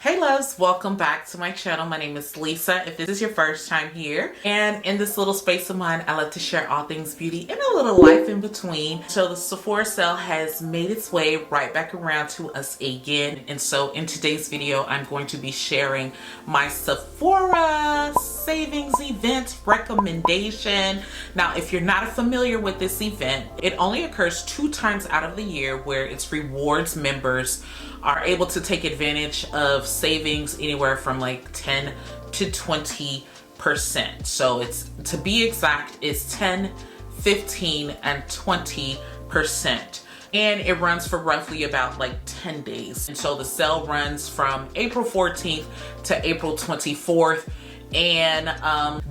Hey loves, welcome back to my channel. My name is Lisa if this is your first time here. And in this little space of mine, I love to share all things beauty and a little life in between. So the Sephora sale has made its way right back around to us again. And so in today's video, I'm going to be sharing my Sephora savings event recommendation. Now, if you're not familiar with this event, it only occurs 2 times out of the year where its rewards members are able to take advantage of savings anywhere from like 10 to 20%. So it's, to be exact, it's 10, 15, and 20%. And it runs for roughly about like 10 days. And so the sale runs from April 14th to April 24th. And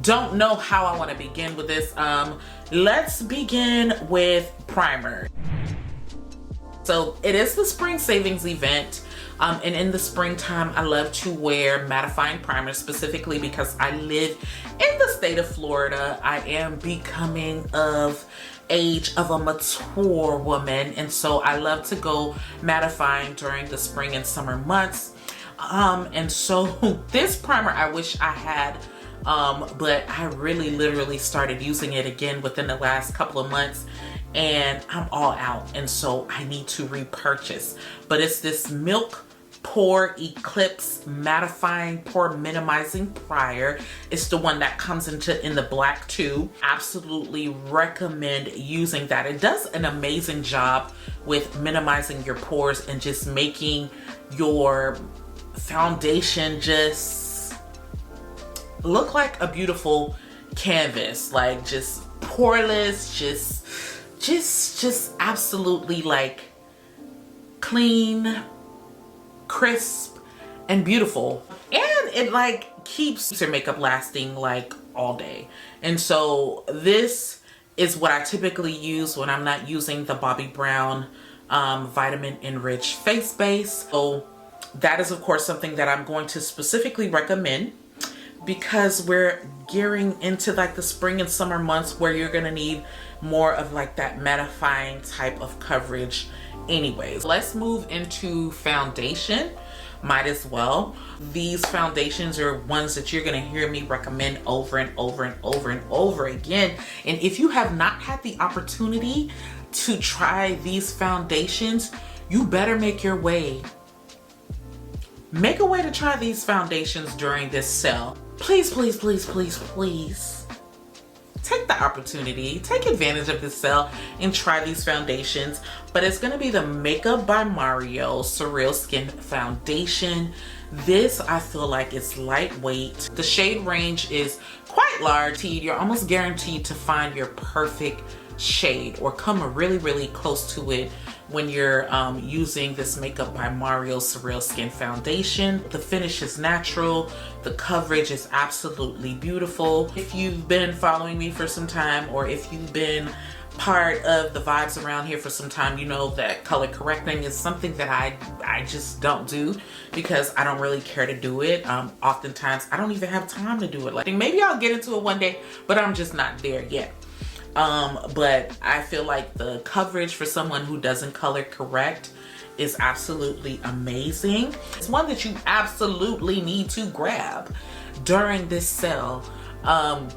don't know how I want to begin with this. Let's begin with primer. So it is the spring savings event, and in the springtime I love to wear mattifying primer, specifically because I live in the state of Florida. I am becoming of age of a mature woman, and so I love to go mattifying during the spring and summer months. And so this primer I wish I had, but I really literally started using it again within the last couple of months, and I'm all out, and so I need to repurchase. But it's this Milk Pore Eclipse Mattifying Pore Minimizing Primer. It's the one that comes in the black tube. Absolutely recommend using that. It does an amazing job with minimizing your pores and just making your foundation just look like a beautiful canvas, like just poreless, just absolutely like clean, crisp, and beautiful. And it like keeps your makeup lasting like all day. And so this is what I typically use when I'm not using the Bobbi Brown vitamin enriched face base. So that is of course something that I'm going to specifically recommend, because we're gearing into like the spring and summer months where you're gonna need more of like that mattifying type of coverage anyways. Let's move into foundation. Might as well. These foundations are ones that you're gonna hear me recommend over and over and over and over again. And if you have not had the opportunity to try these foundations, you better make a way to try these foundations during this sale. Please, please, please, please, please take the opportunity, take advantage of this sale and try these foundations. But it's going to be the Makeup by Mario Surreal Skin Foundation. This I feel like it's lightweight. The shade range is quite large. You're almost guaranteed to find your perfect shade or come really, really close to it when you're using this Makeup by Mario Surreal Skin Foundation. The finish is natural. The coverage is absolutely beautiful. If you've been following me for some time, or if you've been part of the vibes around here for some time, you know that color correcting is something that I just don't do because I don't really care to do it. Oftentimes I don't even have time to do it. Like, maybe I'll get into it one day, but I'm just not there yet. But I feel like the coverage for someone who doesn't color correct is absolutely amazing. It's one that you absolutely need to grab during this sale. And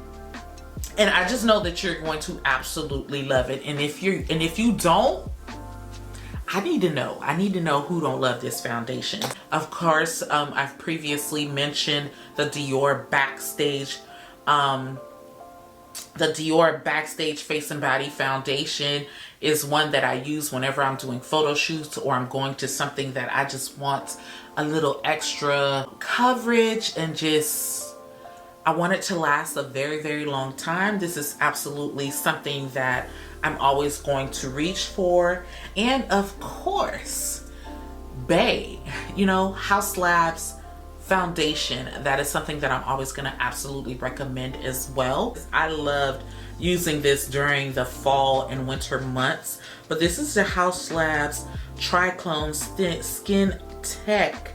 I just know that you're going to absolutely love it. And if you don't, I need to know who don't love this foundation. Of course, I've previously mentioned the DIOR Backstage, the DIOR Backstage Face and Body Foundation is one that I use whenever I'm doing photo shoots or I'm going to something that I just want a little extra coverage and just, I want it to last a very, very long time. This is absolutely something that I'm always going to reach for. And of course, BAE, you know, HAUS Labs foundation. That is something that I'm always going to absolutely recommend as well. I loved using this during the fall and winter months, but this is the HAUS Labs Triclone Skin Tech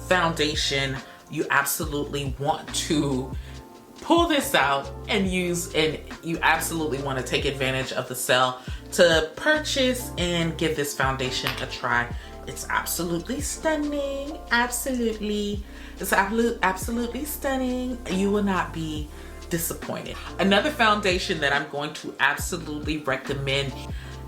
Foundation. You absolutely want to pull this out and use, and you absolutely want to take advantage of the sale to purchase and give this foundation a try It's absolutely stunning. Absolutely. It's absolutely stunning. You will not be disappointed. Another foundation that I'm going to absolutely recommend.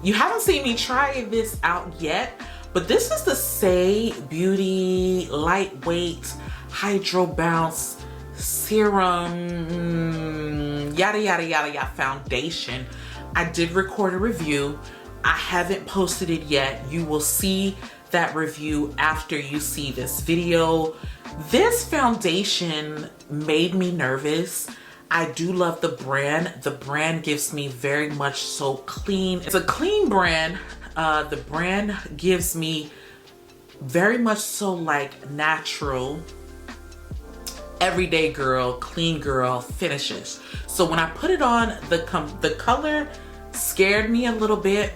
You haven't seen me try this out yet, but this is the SAIE Beauty Lightweight Hydro Bounce Serum yada yada yada yada foundation. I did record a review. I haven't posted it yet. You will see that review after you see this video. This foundation made me nervous. I do love the brand. The brand gives me very much so clean. It's a clean brand. The brand gives me very much so like natural, everyday girl, clean girl finishes. So when I put it on, the color scared me a little bit,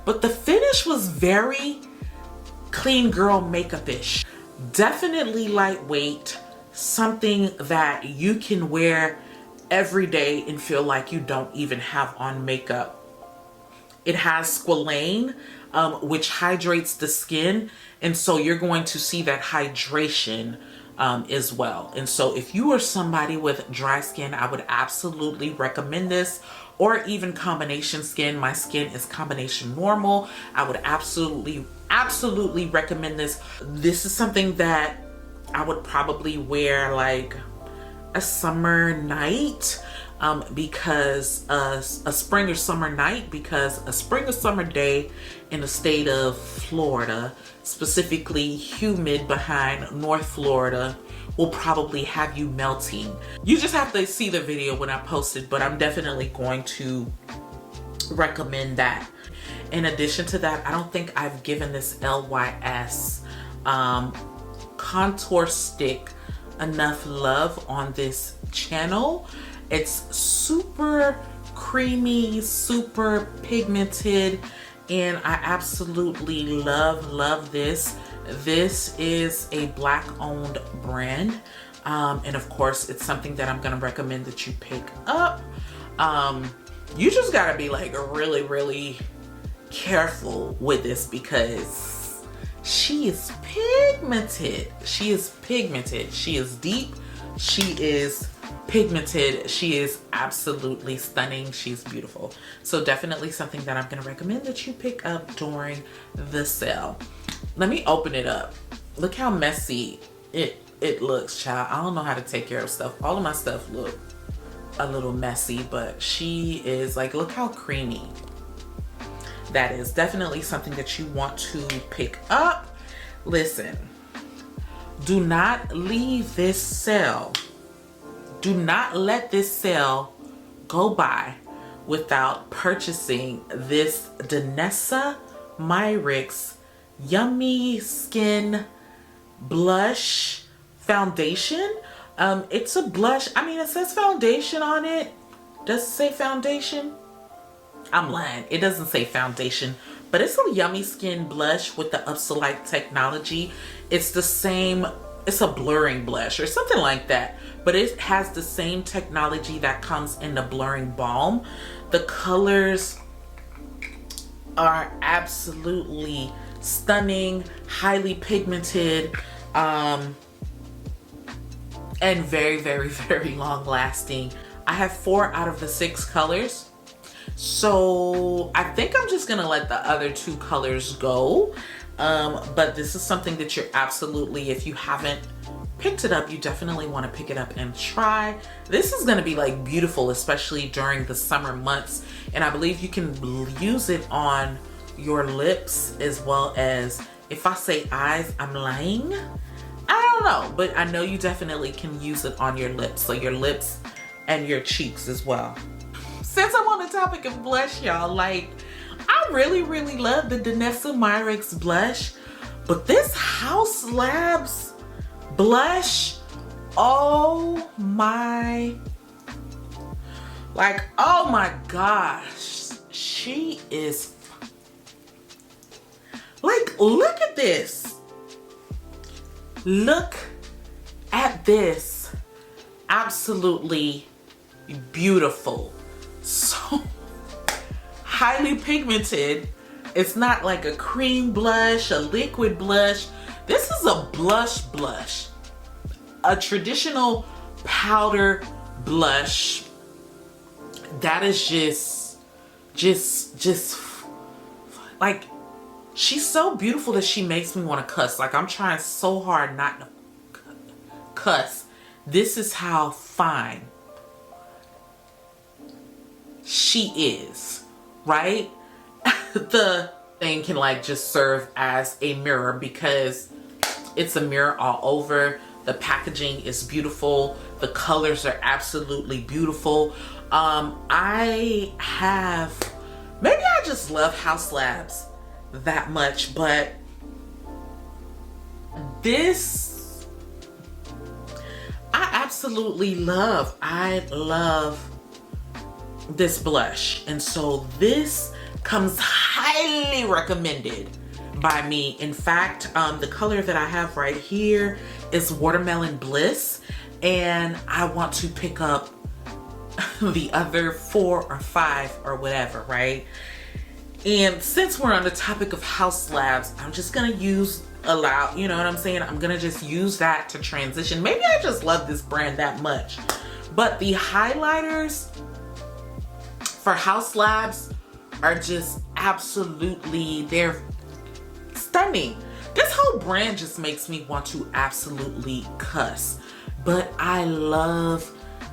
but the finish was very clean girl makeup-ish. Definitely lightweight, something that you can wear every day and feel like you don't even have on makeup. It has squalane, which hydrates the skin, and so you're going to see that hydration as well. And so if you are somebody with dry skin, I would absolutely recommend this, or even combination skin. My skin is combination normal. I would absolutely recommend this. This is something that I would probably wear like a summer night, because a spring or summer night, because a spring or summer day in the state of Florida, specifically humid behind North Florida, will probably have you melting. You just have to see the video when I post it, but I'm definitely going to recommend that. In addition to that, I don't think I've given this LYS contour stick enough love on this channel. It's super creamy, super pigmented, and I absolutely love this. This is a Black owned brand, and of course it's something that I'm gonna recommend that you pick up. You just gotta be like really careful with this because she is pigmented. She is pigmented. She is deep. She is pigmented. She is absolutely stunning. She's beautiful. So definitely something that I'm going to recommend that you pick up during the sale. Let me open it up. Look how messy it looks, child. I don't know how to take care of stuff. All of my stuff look a little messy, but she is like, look how creamy. That is definitely something that you want to pick up. Listen, do not leave this sale. Do not let this sale go by without purchasing this DANESSA MYRICKS Yummy Skin Blush Foundation. It's a blush. I mean, it says foundation on it. Does it say foundation? I'm lying. It doesn't say foundation, but it's a Yummy Skin blush with the SUBSRIBE technology. It's the same, it's a blurring blush or something like that, but it has the same technology that comes in the blurring balm. The colors are absolutely stunning, highly pigmented, and very long lasting. I have 4 out of the 6 colors. So I think I'm just gonna let the other 2 colors go. But this is something that you're absolutely, if you haven't picked it up, you definitely want to pick it up and try. This is gonna be like beautiful, especially during the summer months. And I believe you can use it on your lips as well as, if I say eyes, I'm lying. I don't know, but I know you definitely can use it on your lips. So your lips and your cheeks as well. Since I'm on the topic of blush, y'all, like, I really love the DANESSA MYRICKS blush, but this HAUS Labs blush, oh my gosh, she is, like, look at this. Look at this. Absolutely beautiful. So highly pigmented It's not like a cream blush, a liquid blush. This is a blush. A traditional powder blush that is just like, she's so beautiful that she makes me want to cuss. Like, I'm trying so hard not to cuss. This is how fine she is, right? The thing can like just serve as a mirror because it's a mirror all over. The packaging is beautiful. The colors are absolutely beautiful. Maybe I just love Haus Labs that much, but this I absolutely love. I love this blush, and so this comes highly recommended by me. In fact, the color that I have right here is Watermelon Bliss, and I want to pick up the other 4 or 5 or whatever, right? And since we're on the topic of Haus Labs, I'm just gonna you know what I'm saying? I'm gonna just use that to transition. Maybe I just love this brand that much. But the highlighters for Haus Labs are just absolutely, they're stunning. This whole brand just makes me want to absolutely cuss. But I love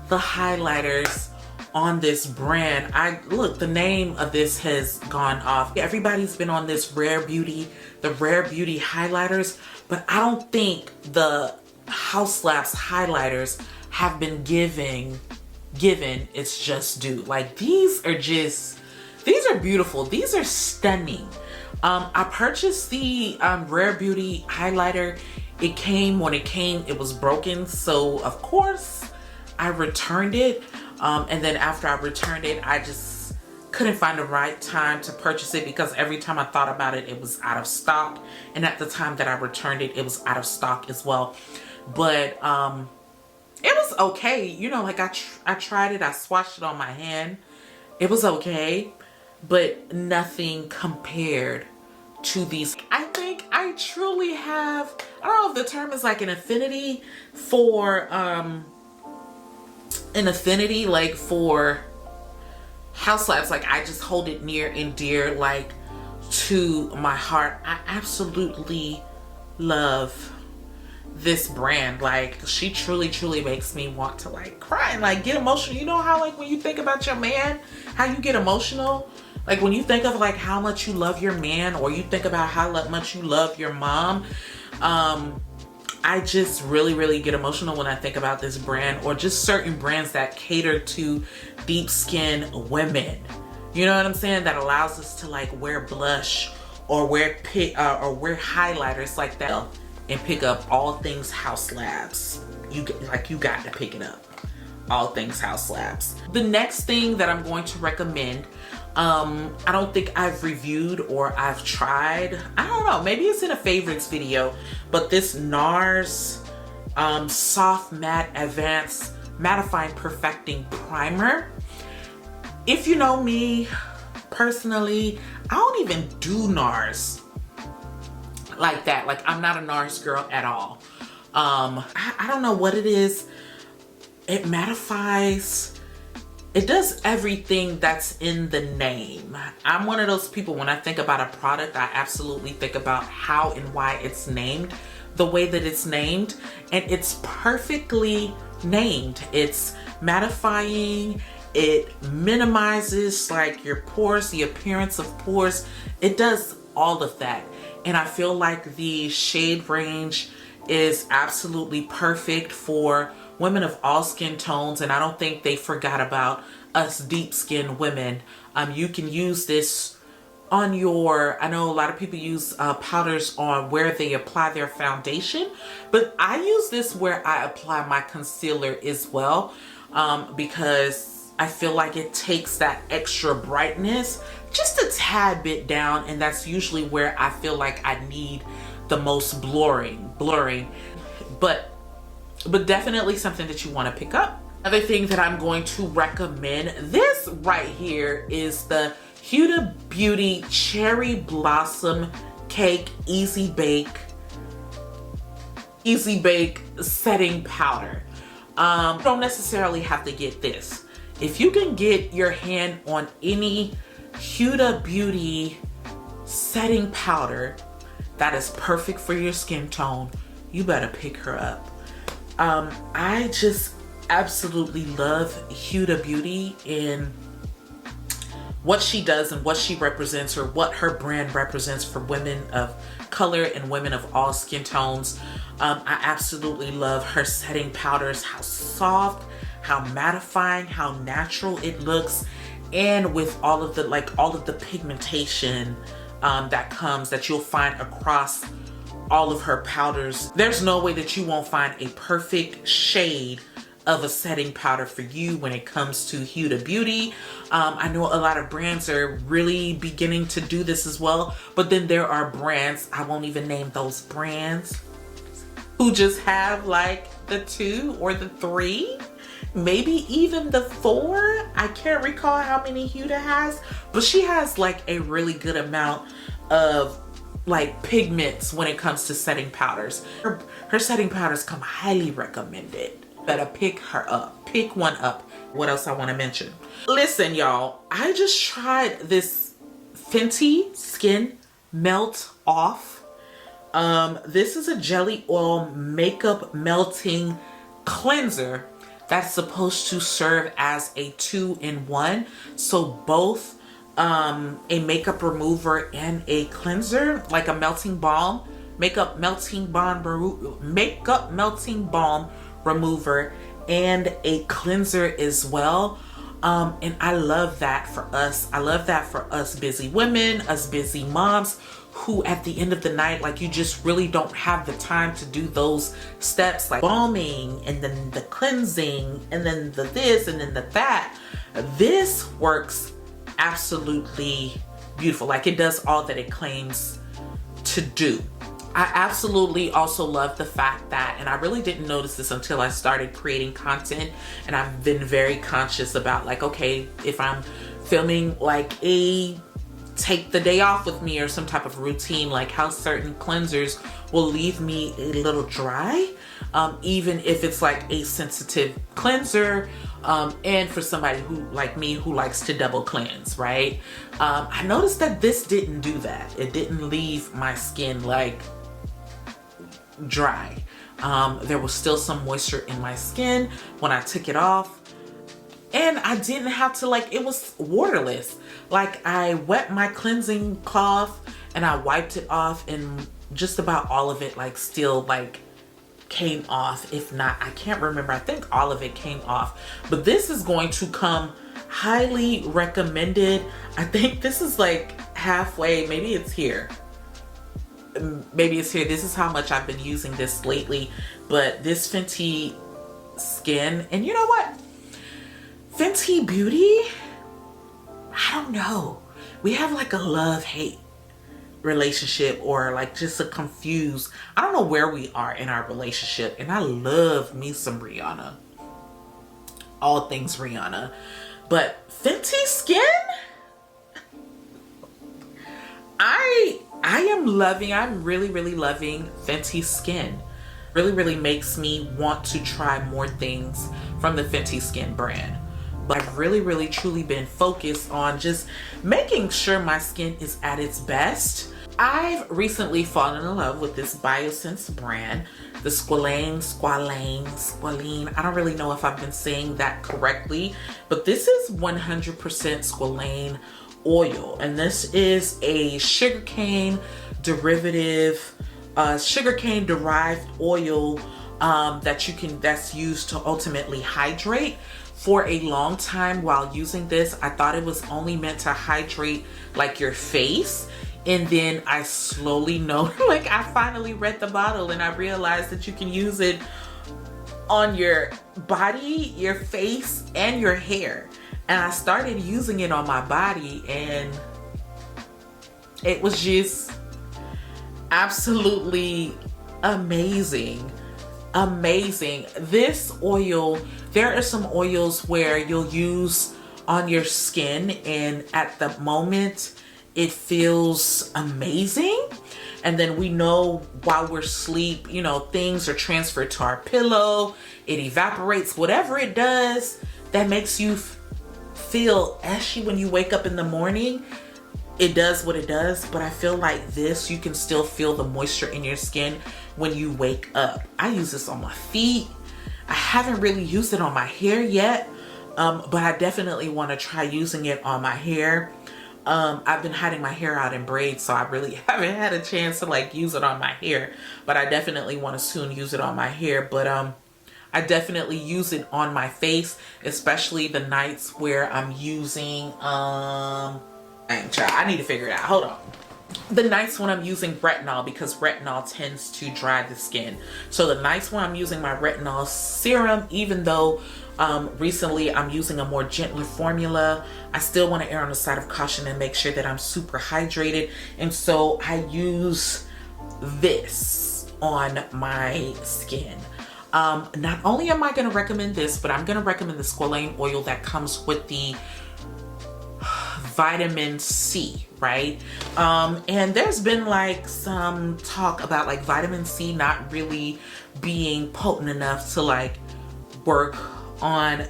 the highlighters on this brand. Look, the name of this has gone off. Everybody's been on this Rare Beauty, the Rare Beauty highlighters, but I don't think the Haus Labs highlighters have been given its just due. Like, these are beautiful. These are stunning. I purchased the Rare Beauty highlighter. When it came, it was broken. So of course I returned it. And then after I returned it, I just couldn't find the right time to purchase it because every time I thought about it, it was out of stock. And at the time that I returned it, it was out of stock as well. But it was okay. You know, like I tried it. I swatched it on my hand. It was okay, but nothing compared to these. I think I truly have, I don't know if the term is like an affinity for like for Haus Labs. Like, I just hold it near and dear, like, to my heart. I absolutely love this brand. Like, she truly makes me want to like cry and like get emotional. You know how like when you think about your man, how you get emotional? Like when you think of like how much you love your man, or you think about how much you love your mom, I just really get emotional when I think about this brand, or just certain brands that cater to deep skin women. You know what I'm saying? That allows us to like wear blush or wear highlighters like that and pick up all things Haus Labs. You got to pick it up. All things Haus Labs. The next thing that I'm going to recommend, I don't think I've reviewed or I've tried. I don't know, maybe it's in a favorites video, but this NARS Soft Matte Advanced Mattifying Perfecting Primer. If you know me personally, I don't even do NARS like that. Like, I'm not a NARS girl at all. I don't know what it is. It mattifies. It does everything that's in the name. I'm one of those people, when I think about a product, I absolutely think about how and why it's named the way that it's named. And it's perfectly named. It's mattifying. It minimizes like your pores, the appearance of pores. It does all of that. And I feel like the shade range is absolutely perfect for women of all skin tones, and I don't think they forgot about us deep skin women. You can use this on your, I know a lot of people use powders on where they apply their foundation, but I use this where I apply my concealer as well, because I feel like it takes that extra brightness just a tad bit down, and that's usually where I feel like I need the most blurring. But definitely something that you want to pick up. Other thing that I'm going to recommend, this right here is the Huda Beauty Cherry Blossom Cake Easy Bake Setting Powder. You don't necessarily have to get this. If you can get your hand on any Huda Beauty setting powder that is perfect for your skin tone, you better pick her up. I just absolutely love Huda Beauty and what she does and what she represents, or what her brand represents for women of color and women of all skin tones. I absolutely love her setting powders, how soft, how mattifying, how natural it looks, and with all of the pigmentation that you'll find across all of her powders. There's no way that you won't find a perfect shade of a setting powder for you when it comes to Huda Beauty. I know a lot of brands are really beginning to do this as well, but then there are brands, I won't even name those brands, who just have like the 2 or the 3, maybe even the 4. I can't recall how many Huda has, but she has like a really good amount of like pigments when it comes to setting powders. Her setting powders come highly recommended. Better pick her up, pick one up. What else I want to mention? Listen, y'all, I just tried this Fenty Skin Melt Off. This is a jelly oil makeup melting cleanser that's supposed to serve as a 2-in-1. So both a makeup remover and a cleanser, like a melting balm, makeup melting balm remover, and a cleanser as well. And I love that for us. I love that for us busy women, us busy moms, who at the end of the night, like, you just really don't have the time to do those steps like balming and then the cleansing and then the this and then the that. This works absolutely beautiful. Like, it does all that it claims to do. I absolutely also love the fact that, and I really didn't notice this until I started creating content, and I've been very conscious about, like, okay, if I'm filming like a take the day off with me or some type of routine, like how certain cleansers will leave me a little dry, even if it's like a sensitive cleanser, and for somebody who, like me, who likes to double cleanse, right? I noticed that this didn't do that. It didn't leave my skin like dry. There was still some moisture in my skin when I took it off, and I didn't have to, like, it was waterless. Like, I wet my cleansing cloth and I wiped it off, and just about all of it, like, still like came off. If not, I can't remember, I think all of it came off. But this is going to come highly recommended. I think this is like halfway, maybe it's here. Maybe it's here. This is how much I've been using this lately. But this Fenty Skin, and you know what? Fenty Beauty, I don't know. We have like a love-hate relationship, or like just a confused, I don't know where we are in our relationship. And I love me some Rihanna. All things Rihanna. But Fenty Skin, I'm really loving Fenty Skin. Really makes me want to try more things from the Fenty Skin brand. But I've really truly been focused on just making sure my skin is at its best. I've recently fallen in love with this Biosense brand, the Squalane. I don't really know if I've been saying that correctly, but this is 100% Squalane oil, and this is a sugarcane derivative, sugarcane derived oil that's used to ultimately hydrate. For a long time while using this, I thought it was only meant to hydrate like your face. And then I slowly like, I finally read the bottle and I realized that you can use it on your body, your face, and your hair. And I started using it on my body, and it was just absolutely amazing. This oil, there are some oils where you'll use on your skin, and at the moment it feels amazing. And then we know while we're asleep, you know, things are transferred to our pillow, it evaporates, whatever it does that makes you feel ashy when you wake up in the morning, it does what it does. But I feel like this, you can still feel the moisture in your skin when you wake up. I use this on my feet. I haven't really used it on my hair yet, but I definitely want to try using it on my hair. I've been hiding my hair out in braids, so I really haven't had a chance to like use it on my hair, but I definitely want to soon use it on my hair. But I definitely use it on my face, especially the nights where I'm using I need to figure it out, hold on. The nights when I'm using retinol, because retinol tends to dry the skin. So the nights when I'm using my retinol serum, even though recently I'm using a more gentler formula, I still want to err on the side of caution and make sure that I'm super hydrated. And so I use this on my skin. Not only am I going to recommend this, but I'm going to recommend the squalane oil that comes with the vitamin C, right? And there's been like some talk about like vitamin C not really being potent enough to like work on,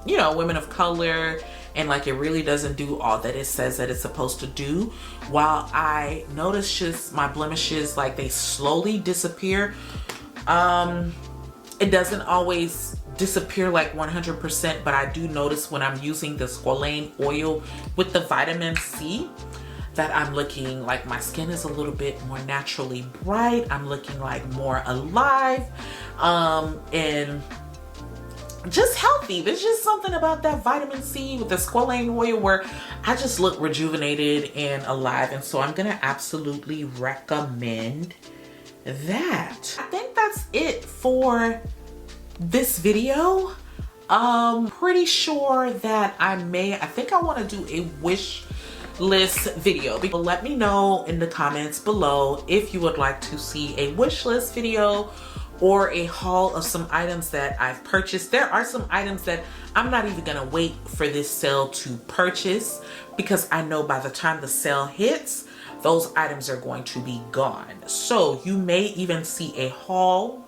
you know, women of color, and like it really doesn't do all that it says that it's supposed to do. While I notice just my blemishes, like they slowly disappear, it doesn't always disappear like 100%, but I do notice when I'm using the squalane oil with the vitamin C that I'm looking like my skin is a little bit more naturally bright. I'm looking like more alive, and just healthy. There's just something about that vitamin C with the squalane oil where I just look rejuvenated and alive. And so I'm gonna absolutely recommend that. I think that's it for this video. Pretty sure that I think I want to do a wish list video. Let me know in the comments below if you would like to see a wish list video or a haul of some items that I've purchased. There are some items that I'm not even gonna wait for this sale to purchase, because I know by the time the sale hits, those items are going to be gone. So you may even see a haul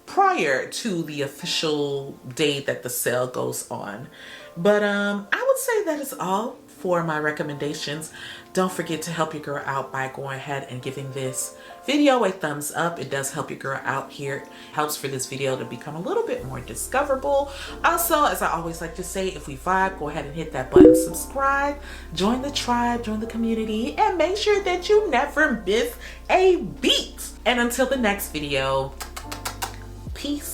prior to the official day that the sale goes on. But I would say that is all for my recommendations. Don't forget to help your girl out by going ahead and giving this video a thumbs up. It does help your girl out here. It helps for this video to become a little bit more discoverable. Also, as I always like to say, if we vibe, go ahead and hit that button, subscribe, join the tribe, join the community, and make sure that you never miss a beat. And until the next video, peace.